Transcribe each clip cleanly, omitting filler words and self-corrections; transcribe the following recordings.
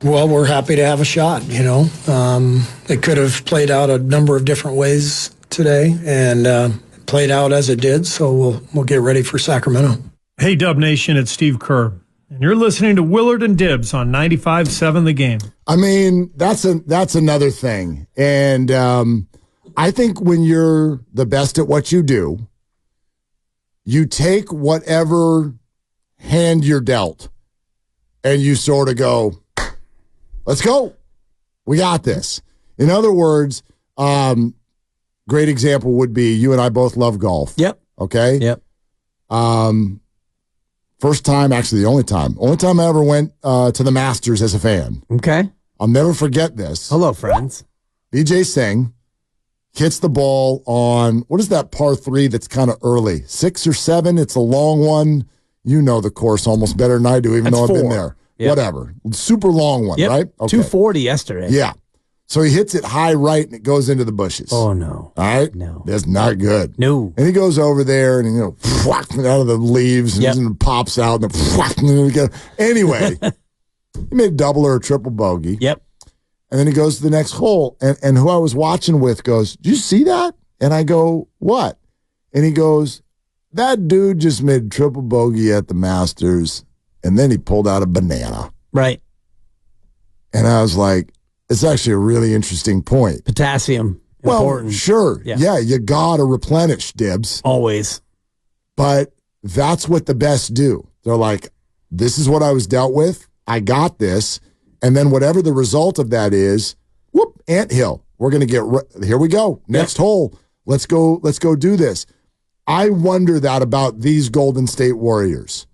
Well, we're happy to have a shot, It could have played out a number of different ways today and played out as it did, so we'll get ready for Sacramento. Hey, Dub Nation, it's Steve Kerr, and you're listening to Willard and Dibs on 95.7 The Game. I mean, that's another thing. And I think when you're the best at what you do, you take whatever hand you're dealt and you sort of go, let's go. We got this. In other words, great example would be you and I both love golf. Yep. Okay? Yep. First time, actually the only time I ever went to the Masters as a fan. Okay. I'll never forget this. Hello, friends. Vijay Singh hits the ball on, what is that par 3 that's kind of early? 6 or 7? It's a long one. You know the course almost better than I do, even though I've been there. Yep. Whatever. Super long one, right? Okay. 240 yesterday. Yeah. So he hits it high right, and it goes into the bushes. Oh, no. All right? No. That's not good. No. And he goes over there, and out of the leaves, and pops out, and anyway, he made a double or a triple bogey. Yep. And then he goes to the next hole, and who I was watching with goes, "Did you see that?" And I go, "What?" And he goes, "That dude just made triple bogey at the Masters, and then he pulled out a banana." Right. And I was like, it's actually a really interesting point. Potassium. Well, important. sure. Yeah, you got to replenish, Dibs. Always. But that's what the best do. They're like, this is what I was dealt with. I got this. And then whatever the result of that is, whoop, anthill. We're going to get, here we go. Next hole. Let's go do this. I wonder that about these Golden State Warriors.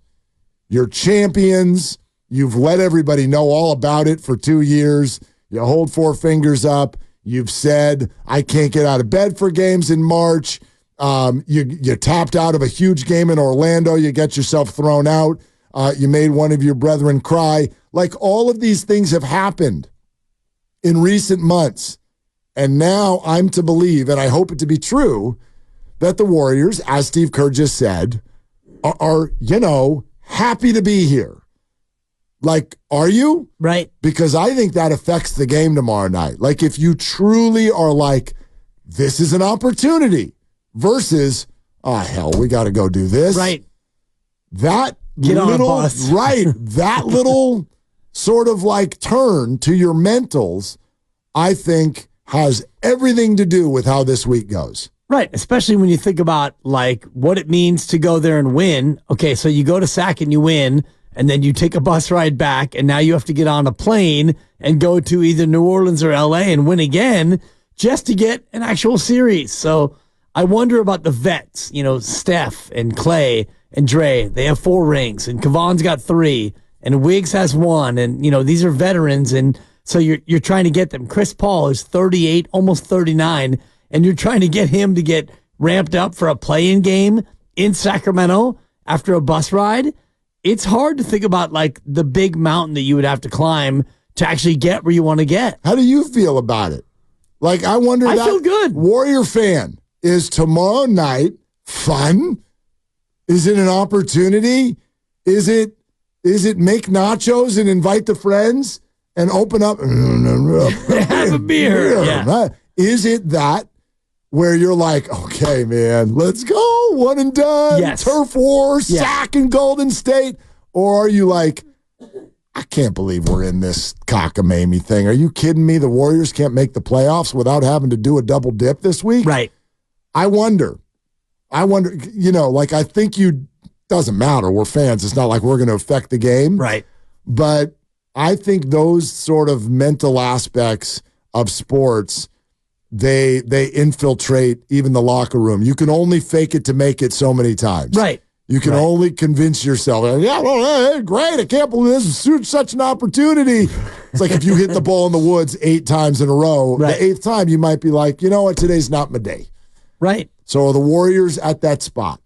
You're champions. You've let everybody know all about it for 2 years. You hold 4 fingers up. You've said, I can't get out of bed for games in March. You tapped out of a huge game in Orlando. You get yourself thrown out. You made one of your brethren cry. Like, all of these things have happened in recent months. And now I'm to believe, and I hope it to be true, that the Warriors, as Steve Kerr just said, are happy to be here. Like, are you? Right. Because I think that affects the game tomorrow night. Like, if you truly are like, this is an opportunity versus, oh, hell, we got to go do this. Right. That Get on a bus. Right. That little sort of like turn to your mentals, I think, has everything to do with how this week goes. Right, especially when you think about like what it means to go there and win. Okay, so you go to Sac and you win, and then you take a bus ride back, and now you have to get on a plane and go to either New Orleans or LA and win again just to get an actual series. So I wonder about the vets, Steph and Clay and Dre. They have 4 rings, and Kevon's got 3, and Wiggs has 1, and these are veterans, and so you're trying to get them. Chris Paul is 38, almost 39, and you're trying to get him to get ramped up for a play-in game in Sacramento after a bus ride. It's hard to think about like the big mountain that you would have to climb to actually get where you want to get. How do you feel about it? Like, I wonder. I feel good. Warrior fan, is tomorrow night fun? Is it an opportunity? Is it make nachos and invite the friends and open up have a beer? Yeah. Is it that where you're like, okay, man, let's go, one and done, yes. Turf war, Sac and Golden State? Or are you like, I can't believe we're in this cockamamie thing. Are you kidding me? The Warriors can't make the playoffs without having to do a double dip this week? Right. I wonder, I think doesn't matter. We're fans. It's not like we're going to affect the game. Right. But I think those sort of mental aspects of sports, they infiltrate even the locker room. You can only fake it to make it so many times. Right. You can only convince yourself, great, I can't believe this is such an opportunity. It's like if you hit the ball in the woods 8 times in a row, the 8th time you might be like, you know what, today's not my day. Right. So are the Warriors at that spot?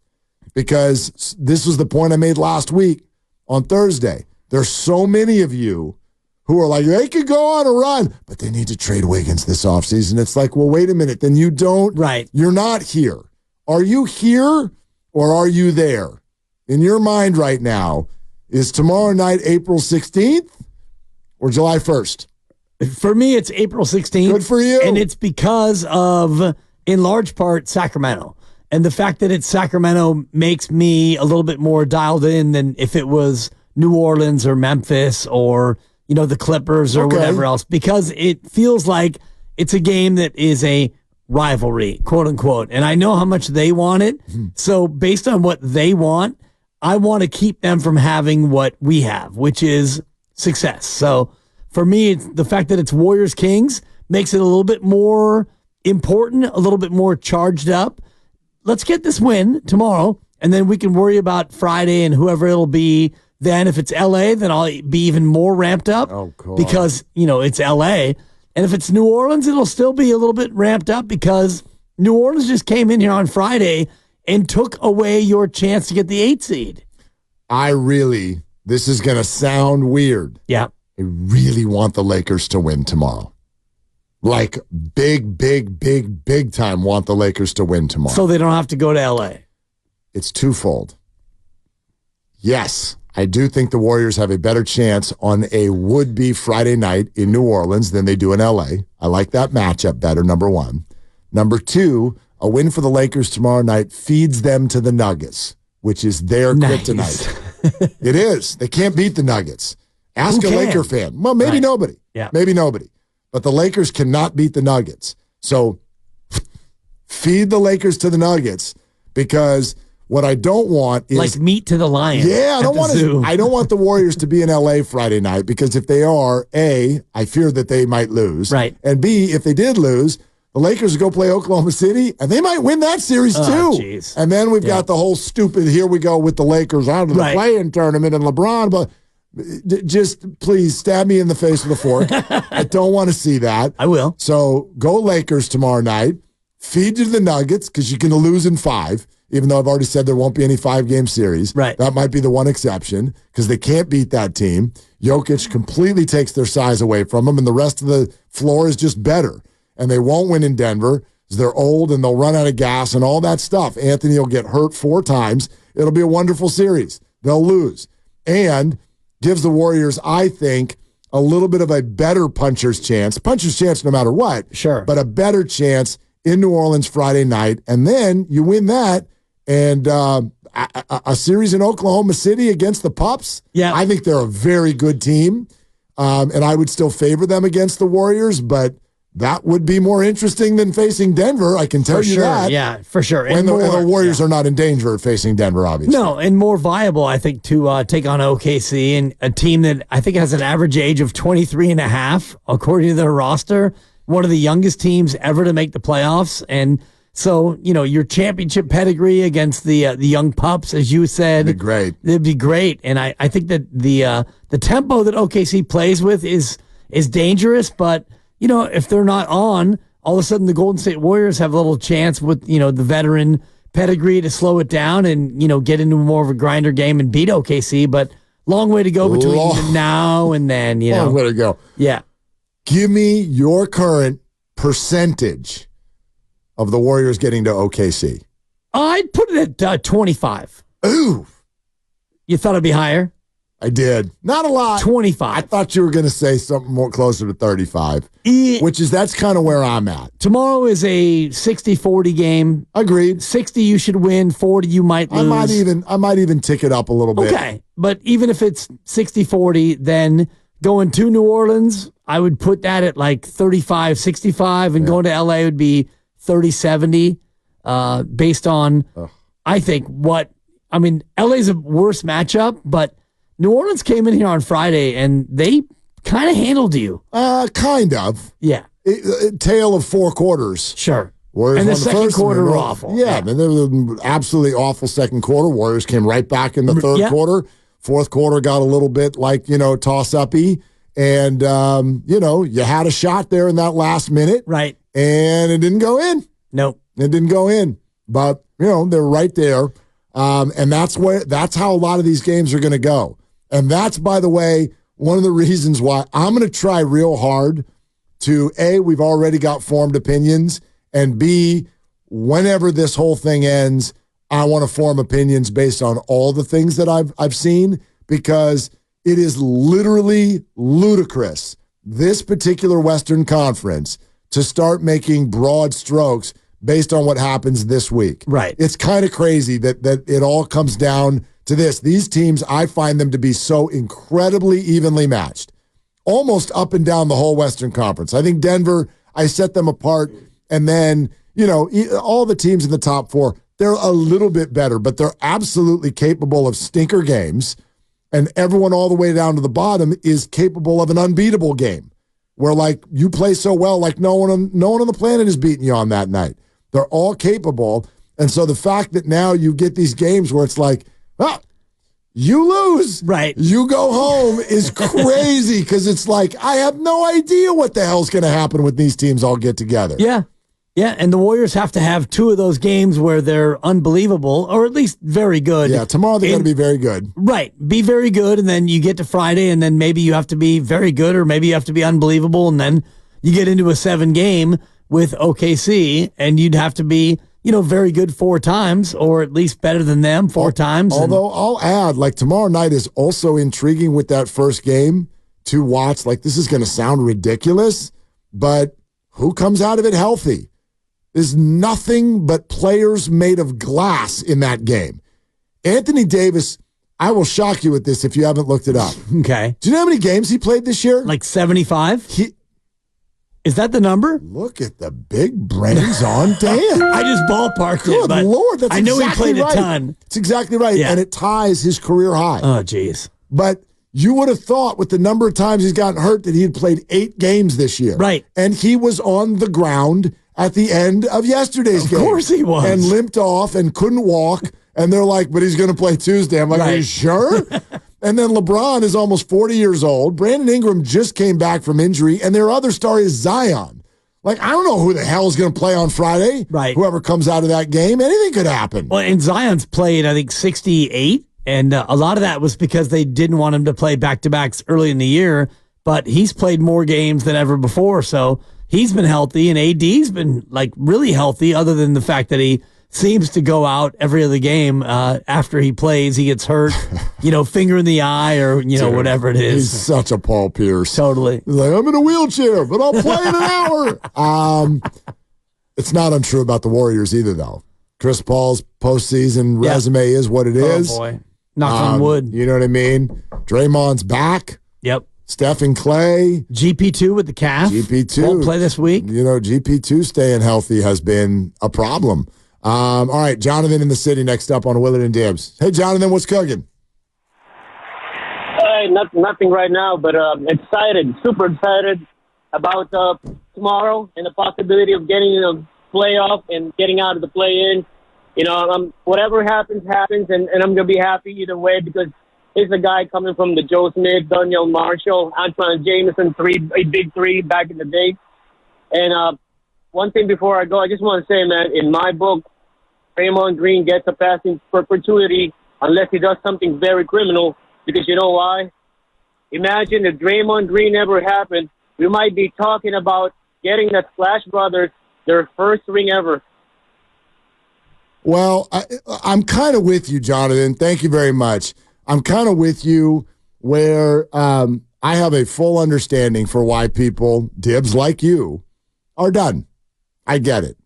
Because this was the point I made last week on Thursday. There's so many of you who are like, they could go on a run, but they need to trade Wiggins this offseason. It's like, well, wait a minute. Then you don't. Right. You're not here. Are you here or are you there? In your mind right now, is tomorrow night April 16th or July 1st? For me, it's April 16th. Good for you. And it's because of, in large part, Sacramento. And the fact that it's Sacramento makes me a little bit more dialed in than if it was New Orleans or Memphis or, the Clippers or whatever else, because it feels like it's a game that is a rivalry, quote unquote. And I know how much they want it. So based on what they want, I want to keep them from having what we have, which is success. So for me, it's the fact that it's Warriors Kings makes it a little bit more important, a little bit more charged up. Let's get this win tomorrow, and then we can worry about Friday and whoever it'll be. Then if it's LA, then I'll be even more ramped up because, it's LA. And if it's New Orleans, it'll still be a little bit ramped up because New Orleans just came in here on Friday and took away your chance to get the 8 seed. This is going to sound weird. Yeah. I really want the Lakers to win tomorrow. Like big time want the Lakers to win tomorrow. So they don't have to go to LA. It's twofold. Yes, I do think the Warriors have a better chance on a would-be Friday night in New Orleans than they do in LA. I like that matchup better, number one. Number two, a win for the Lakers tomorrow night feeds them to the Nuggets, which is their kryptonite. It is. They can't beat the Nuggets. Ask a Laker fan. Well, maybe nobody. Yeah. Maybe nobody. But the Lakers cannot beat the Nuggets. So feed the Lakers to the Nuggets, because what I don't want is like meat to the lion. Yeah, I don't want the Warriors to be in LA Friday night, because if they are, A, I fear that they might lose. Right. And B, if they did lose, the Lakers would go play Oklahoma City, and they might win that series too. Geez. And then we've got the whole stupid, here we go with the Lakers out of the play-in tournament and LeBron, but just please stab me in the face with a fork. I don't want to see that. I will. So go Lakers tomorrow night. Feed to the Nuggets, because you're going to lose in 5, even though I've already said there won't be any 5-game series. Right. That might be the one exception, because they can't beat that team. Jokic completely takes their size away from them, and the rest of the floor is just better. And they won't win in Denver because they're old and they'll run out of gas and all that stuff. Anthony will get hurt 4 times. It'll be a wonderful series. They'll lose. And gives the Warriors, I think, a little bit of a better puncher's chance no matter what. Sure. But a better chance in New Orleans Friday night. And then you win that, and a series in Oklahoma City against the Pups. Yeah. I think they're a very good team, and I would still favor them against the Warriors, but that would be more interesting than facing Denver. I can tell you that. Yeah, for sure. And the Warriors are not in danger of facing Denver, obviously. No, and more viable, I think, to take on OKC, and a team that I think has an average age of 23 and a half, according to their roster. One of the youngest teams ever to make the playoffs. And so, your championship pedigree against the young pups, as you said. It'd be great. It'd be great. And I think that the tempo that OKC plays with is dangerous, but if they're not on, all of a sudden the Golden State Warriors have a little chance with, the veteran pedigree to slow it down and, get into more of a grinder game and beat OKC. But long way to go between now and then, Long way to go. Yeah. Give me your current percentage of the Warriors getting to OKC. I'd put it at 25. Ooh. You thought it'd be higher? I did. Not a lot. 25. I thought you were going to say something more closer to 35, that's kind of where I'm at. Tomorrow is a 60-40 game. Agreed. 60 you should win, 40 you might lose. I might even tick it up a little bit. Okay, but even if it's 60-40, then going to New Orleans, I would put that at like 35-65, and going to LA would be 30-70, based on, I think, LA's a worse matchup, but New Orleans came in here on Friday, and they kind of handled you. Kind of. Yeah. Tale of 4 quarters. Sure. Warriors and the won second first, quarter were awful. Yeah, and there was an absolutely awful second quarter. Warriors came right back in the third quarter. Fourth quarter got a little bit toss-uppy. And, you had a shot there in that last minute. Right. And it didn't go in. Nope. It didn't go in. But, they're right there. And that's how a lot of these games are going to go. And that's, by the way, one of the reasons why I'm going to try real hard to, A, we've already got formed opinions, and B, whenever this whole thing ends, I want to form opinions based on all the things that I've seen, because It is literally ludicrous, this particular Western Conference, to start making broad strokes based on what happens this week. Right. It's kind of crazy that it all comes down to this. These teams, I find them to be so incredibly evenly matched, almost up and down the whole Western Conference. I think Denver, I set them apart, and then, all the teams in the top four, they're a little bit better, but they're absolutely capable of stinker games, and everyone all the way down to the bottom is capable of an unbeatable game where, like, you play so well, like no one on the planet is beating you on that night. They're all capable, and so the fact that now you get these games where it's like, you lose, right? You go home is crazy because it's like, I have no idea what the hell's going to happen when these teams all get together. Yeah. Yeah, and the Warriors have to have 2 of those games where they're unbelievable, or at least very good. Yeah, tomorrow they're going to be very good. Right, be very good, and then you get to Friday, and then maybe you have to be very good, or maybe you have to be unbelievable, and then you get into a 7-game with OKC, and you'd have to be, very good 4 times, or at least better than them 4 times. Although I'll add, like, tomorrow night is also intriguing with that first game to watch. Like, this is going to sound ridiculous, but who comes out of it healthy? There's nothing but players made of glass in that game. Anthony Davis, I will shock you with this if you haven't looked it up. Okay. Do you know how many games he played this year? Like 75? Is that the number? Look at the big brains on Dan. I just ballparked it. Good Lord, that's I know exactly he played right. a ton. It's exactly right, Yeah. and it ties his career high. Oh, geez. But you would have thought with the number of times he's gotten hurt that he had played 8 games this year. Right. And he was on the ground at the end of yesterday's game. Of course he was. And limped off and couldn't walk. And they're like, but he's going to play Tuesday. I'm like, Are you sure? And then LeBron is almost 40 years old. Brandon Ingram just came back from injury. And their other star is Zion. Like, I don't know who the hell is going to play on Friday. Right. Whoever comes out of that game, anything could happen. Well, and Zion's played, I think, 68. And a lot of that was because they didn't want him to play back-to-backs early in the year. But he's played more games than ever before. So he's been healthy, and AD's been, like, really healthy, other than the fact that he seems to go out every other game after he plays. He gets hurt, finger in the eye, or, Dude, whatever it is. He's such a Paul Pierce. Totally. He's like, I'm in a wheelchair, but I'll play in an hour. It's not untrue about the Warriors either, though. Chris Paul's postseason resume is what it is. Oh, boy. Knock on wood. You know what I mean? Draymond's back. Yep. Steph and Clay. GP2 with the calf. GP2. Won't play this week. GP2 staying healthy has been a problem. All right, Jonathan in the city next up on Willard and Dibs. Hey, Jonathan, what's cooking? Hey, nothing right now, but excited, super excited about tomorrow and the possibility of getting in a playoff and getting out of the play-in. Whatever happens, and I'm going to be happy either way because here's a guy coming from the Joe Smith, Daniel Marshall, Antoine Jameson, a big three back in the day. And one thing before I go, I just want to say, man, in my book, Draymond Green gets a passing perpetuity unless he does something very criminal, because you know why? Imagine if Draymond Green ever happened, we might be talking about getting the Splash Brothers their first ring ever. Well, I'm kind of with you, Jonathan. Thank you very much. I'm kind of with you where I have a full understanding for why people, Dibs like you, are done. I get it.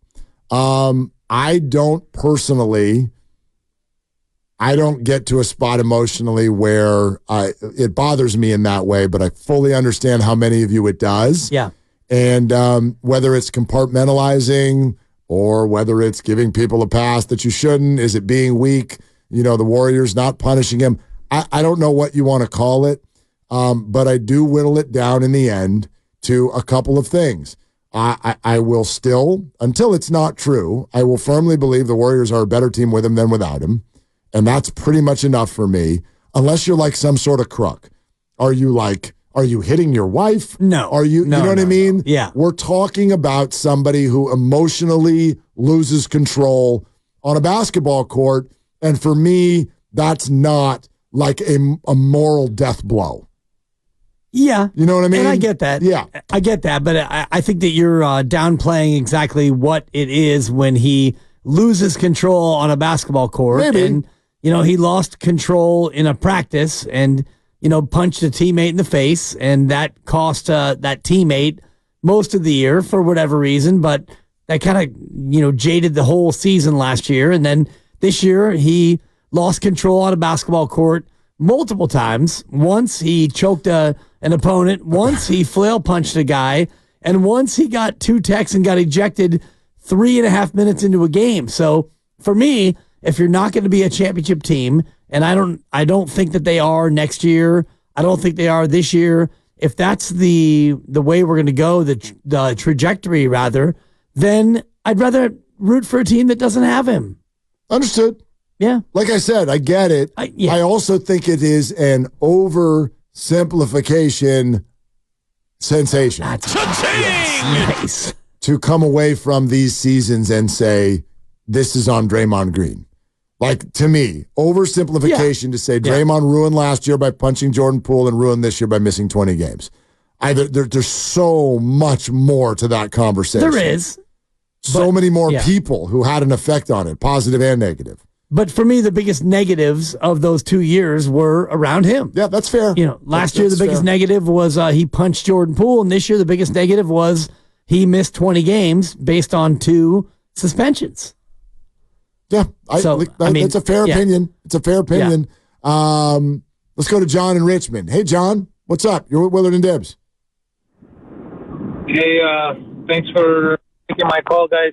I don't personally, I don't get to a spot emotionally where it bothers me in that way, but I fully understand how many of you it does. Yeah. And whether it's compartmentalizing or whether it's giving people a pass that you shouldn't, is it being weak? The Warriors not punishing him. I don't know what you want to call it, but I do whittle it down in the end to a couple of things. I will still, until it's not true, I will firmly believe the Warriors are a better team with him than without him. And that's pretty much enough for me, unless you're like some sort of crook. Are you hitting your wife? No. Are you, no, you know what no, I mean? No. Yeah. We're talking about somebody who emotionally loses control on a basketball court. And for me, that's not like a moral death blow. Yeah. You know what I mean? And I get that. Yeah. I get that. But I think that you're downplaying exactly what it is when he loses control on a basketball court. Maybe. And, he lost control in a practice. And, punched a teammate in the face, and that cost that teammate most of the year for whatever reason, but that kind of, jaded the whole season last year. And then this year, he lost control on a basketball court multiple times. Once he choked an opponent, once he flail punched a guy, and once he got 2 techs and got ejected 3.5 minutes into a game. So for me, if you're not going to be a championship team, and I don't think that they are next year, I don't think they are this year. If that's the way we're going to go, the trajectory rather, then I'd rather root for a team that doesn't have him. Understood. Yeah. Like I said, I get it. I also think it is an oversimplification sensation. That's nice. To come away from these seasons and say, this is on Draymond Green. Like, to me, oversimplification to say Draymond ruined last year by punching Jordan Poole and ruined this year by missing 20 games. There's so much more to that conversation. There is. So many more people who had an effect on it, positive and negative. But for me, the biggest negatives of those 2 years were around him. Yeah, that's fair. Last year, the biggest negative was he punched Jordan Poole, and this year, the biggest negative was he missed 20 games based on 2 suspensions. Yeah, it's a fair opinion. It's a fair opinion. Yeah. Let's go to John in Richmond. Hey, John, what's up? You're with Willard and Dibs. Hey, thanks for taking my call, guys.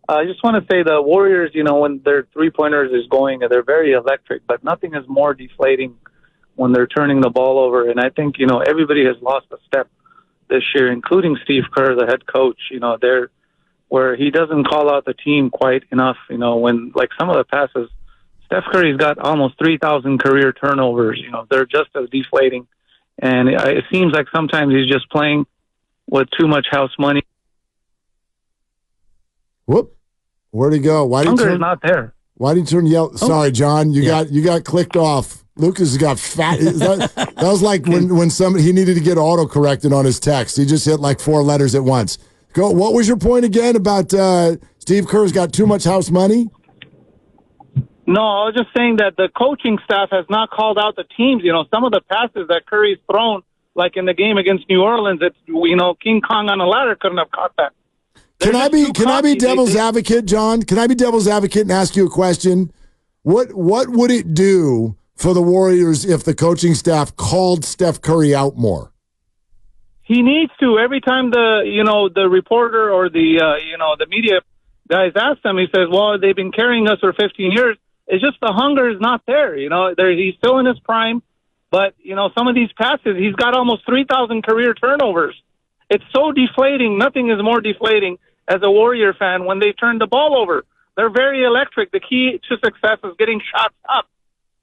I just want to say the Warriors, when their three-pointers is going, they're very electric, but nothing is more deflating when they're turning the ball over. And I think, everybody has lost a step this year, including Steve Kerr, the head coach. Where he doesn't call out the team quite enough, when, like, some of the passes, Steph Curry's got almost 3,000 career turnovers. They're just as deflating. And it seems like sometimes he's just playing with too much house money. Whoop. Where'd he go? Hunger is not there. Why did you turn yell? Sorry, John, you got clicked off. Lucas has got fat. That was like when somebody, he needed to get auto-corrected on his text. He just hit like 4 letters at once. Go. What was your point again about Steve Kerr's got too much house money? No, I was just saying that the coaching staff has not called out the teams. Some of the passes that Curry's thrown, like in the game against New Orleans, it's King Kong on a ladder couldn't have caught that. Can I be devil's advocate, John? Can I be devil's advocate and ask you a question? What would it do for the Warriors if the coaching staff called Steph Curry out more? He needs to. Every time the reporter or the media guys ask him, he says, "Well, they've been carrying us for 15 years." It's just the hunger is not there. He's still in his prime, but some of these passes, he's got almost 3,000 career turnovers. It's so deflating. Nothing is more deflating as a Warrior fan when they turn the ball over. They're very electric. The key to success is getting shots up.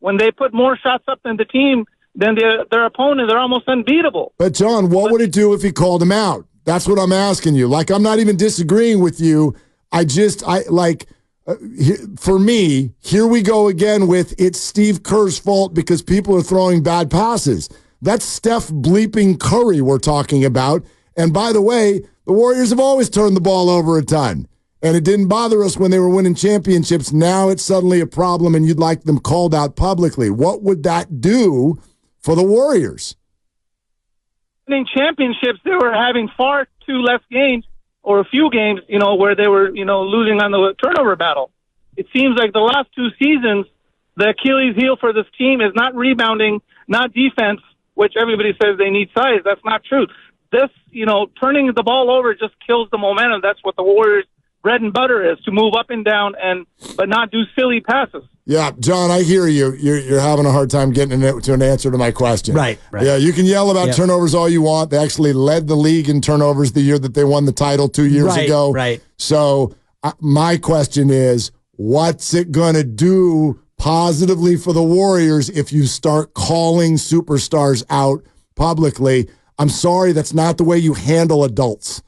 When they put more shots up than the team, then their opponent, they're almost unbeatable. But, John, what would it do if he called him out? That's what I'm asking you. Like, I'm not even disagreeing with you. For me, here we go again with it's Steve Kerr's fault because people are throwing bad passes. That's Steph bleeping Curry we're talking about. And by the way, the Warriors have always turned the ball over a ton. And it didn't bother us when they were winning championships. Now it's suddenly a problem and you'd like them called out publicly. What would that do for the Warriors? Winning championships, they were having far too less games or a few games, where they were, losing on the turnover battle. It seems like the last 2 seasons, the Achilles heel for this team is not rebounding, not defense, which everybody says they need size. That's not true. This, turning the ball over just kills the momentum. That's what the Warriors' bread and butter is, to move up and down but not do silly passes. Yeah, John, I hear you. You're having a hard time getting to an answer to my question. Right. Yeah, you can yell about turnovers all you want. They actually led the league in turnovers the year that they won the title 2 years ago. Right. So my question is, what's it going to do positively for the Warriors if you start calling superstars out publicly? I'm sorry, that's not the way you handle adults.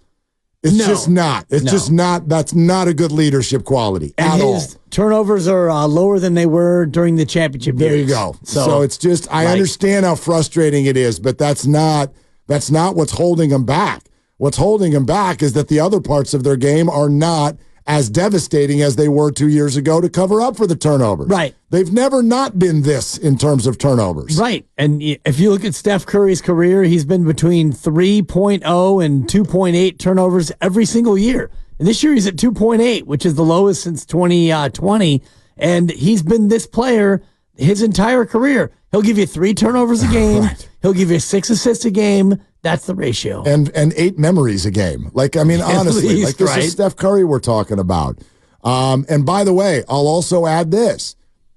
It's just not. It's just not. That's not a good leadership quality at all. Turnovers are lower than they were during the championship years. There you go. So it's just, I understand how frustrating it is, but that's not what's holding them back. What's holding them back is that the other parts of their game are not as devastating as they were 2 years ago to cover up for the turnovers. Right. They've never not been this in terms of turnovers. Right. And if you look at Steph Curry's career, he's been between 3.0 and 2.8 turnovers every single year. And this year he's at 2.8, which is the lowest since 2020. And he's been this player his entire career. He'll give you 3 turnovers a game. Right. He'll give you 6 assists a game. That's the ratio. And 8 memories a game. Like, I mean, honestly, least, like this right? is Steph Curry we're talking about. And by the way, I'll also add this.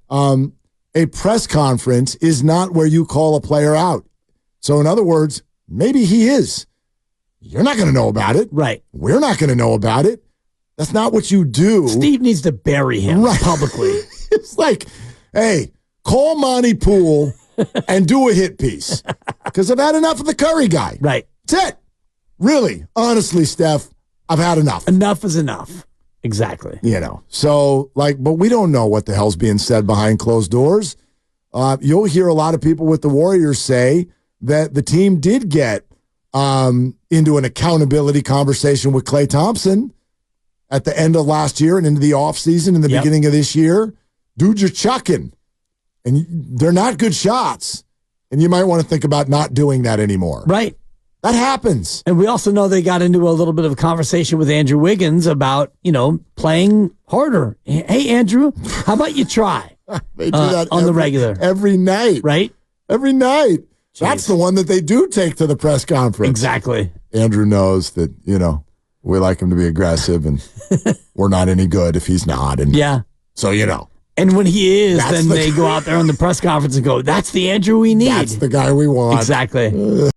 A press conference is not where you call a player out. So in other words, maybe he is. You're not going to know about it. Right. We're not going to know about it. That's not what you do. Steve needs to bury him publicly. It's like, hey, call Monty Poole and do a hit piece. Because I've had enough of the Curry guy. Right. That's it. Really, honestly, Steph, I've had enough. Enough is enough. Exactly. You know, so like, but we don't know what the hell's being said behind closed doors. You'll hear a lot of people with the Warriors say that the team did get into an accountability conversation with Klay Thompson at the end of last year and into the offseason in the beginning of this year. Dudes are chucking, and they're not good shots, and you might want to think about not doing that anymore. Right. That happens. And we also know they got into a little bit of a conversation with Andrew Wiggins about, playing harder. Hey, Andrew, how about you try? They do that on the regular. Every night. Right? Every night. Jeez. That's the one that they do take to the press conference. Exactly. Andrew knows that, we like him to be aggressive, and we're not any good if he's not. And yeah. So, And when he is, That's then they go out there on the press conference and go, that's the Andrew we need. That's the guy we want. Exactly.